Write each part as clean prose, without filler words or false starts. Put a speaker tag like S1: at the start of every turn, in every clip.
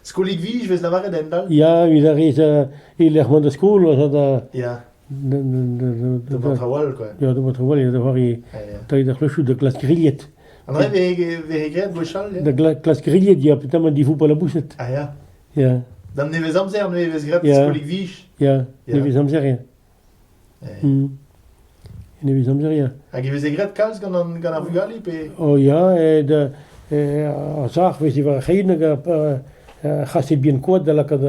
S1: Skolig vi, vez na vare dendal.
S2: Ja, vi har rejst i Lermont skole, og så der...
S1: Ja, det var trawal, quoi.
S2: Ja, det var trawal, det var i... Der er der kløsju, der glas grillet.
S1: Andre, vi har gret bochal, ja.
S2: Der glas grillet, ja, putain, man, de fout pas la bouchette.
S1: Ah ja.
S2: Ja,
S1: Dan nevez amzer, nevez gret
S2: Ja.
S1: skolig vi.
S2: ja,
S1: Ja.
S2: ne vis amzer, ne vis amzer, ja.
S1: Hag evez gret kalz gant ar vugali, pe...
S2: Oh ja, zag, hvis je var geen, gaat ze bien quoi, dat ik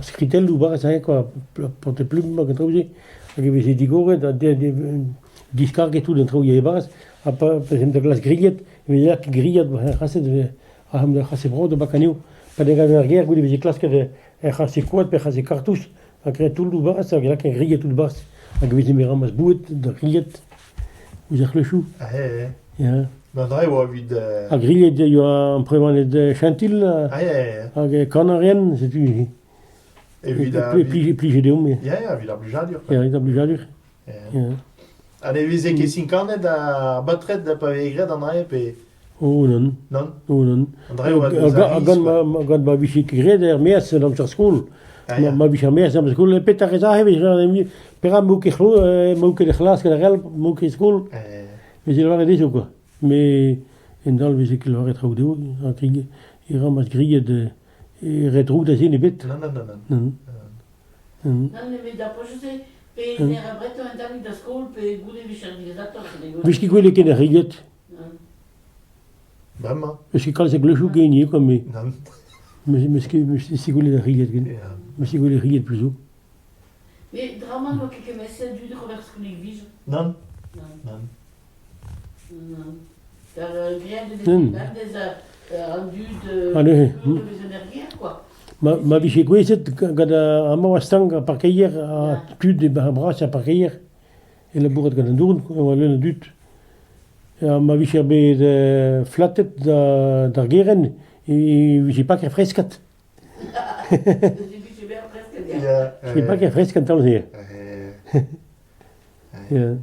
S2: scritel ou pas, ça quoi, pour te plume, ma contrôle, je vais essayer d'ignorer, discarguer tout d'un trou, il y a pas, après, par exemple, de glace grillette, mais là, grillette, c'est brode de bacaniou, pas de gars de guerre, vous devez classe que c'est quoi, puis c'est cartouche, après tout le bas, ça, il y a qu'un grillette tout le bas, je vais me ramasser bout de grillette, vous avez le chou,
S1: Ah he,
S2: ja.
S1: Dan drai oa vid...
S2: A grillet, il y a un prévent de chantil,
S1: Ah ja,
S2: avec canarien, c'est tout.
S1: E vid a...
S2: Plige de homme,
S1: Ja, vid ar bujadur.
S2: ja, il a plus à dire.
S1: An evez ket sinkanet ar batret da pa vez gret an drai, pe...
S2: Oh non,
S1: Non?
S2: oh non.
S1: An drai oa deus ar riz, quoi.
S2: Gant ma biche gret er mes dans sa school.
S1: Ah ja.
S2: Ma biche mes dans sa school, petar ez a hebe, pera mouke de glas, que la mouke school, mais il va aider quoi. Mais dans le visite qu'il va être au dos, il ramasse grille de retrouve des inhibits.
S1: Non, non, non, non.
S2: Non.
S3: Non, mais d'après je sais, pe ne rabreto un tami da skol, pe goude vichanizator, que de
S2: Wist je wel een rigget?
S1: Bremañ.
S2: Misschien kan ze glusje geen comme
S1: Non.
S2: misschien si goede de rigget geen.
S1: Ja.
S2: Misschien goede rigget plus zo.
S3: Mais draman lo que me c'est du de revers skolig vij.
S1: Non.
S3: Non.
S1: Non.
S3: Non. Daar rien de des rendu de
S2: Allez.
S3: visionnaire quoi.
S2: Ma biche gwezet gad a ma stang a parkeier a tud de bras a parkeier. Et la bourret gad an dourn, on va le dut. Ma biche be de flattet da geren, j'ai pas qu'à frescat.
S3: J'ai bien presque bien.
S1: Ja.
S2: J'ai pas qu'à frescat dans le
S1: Ja.
S2: Ja.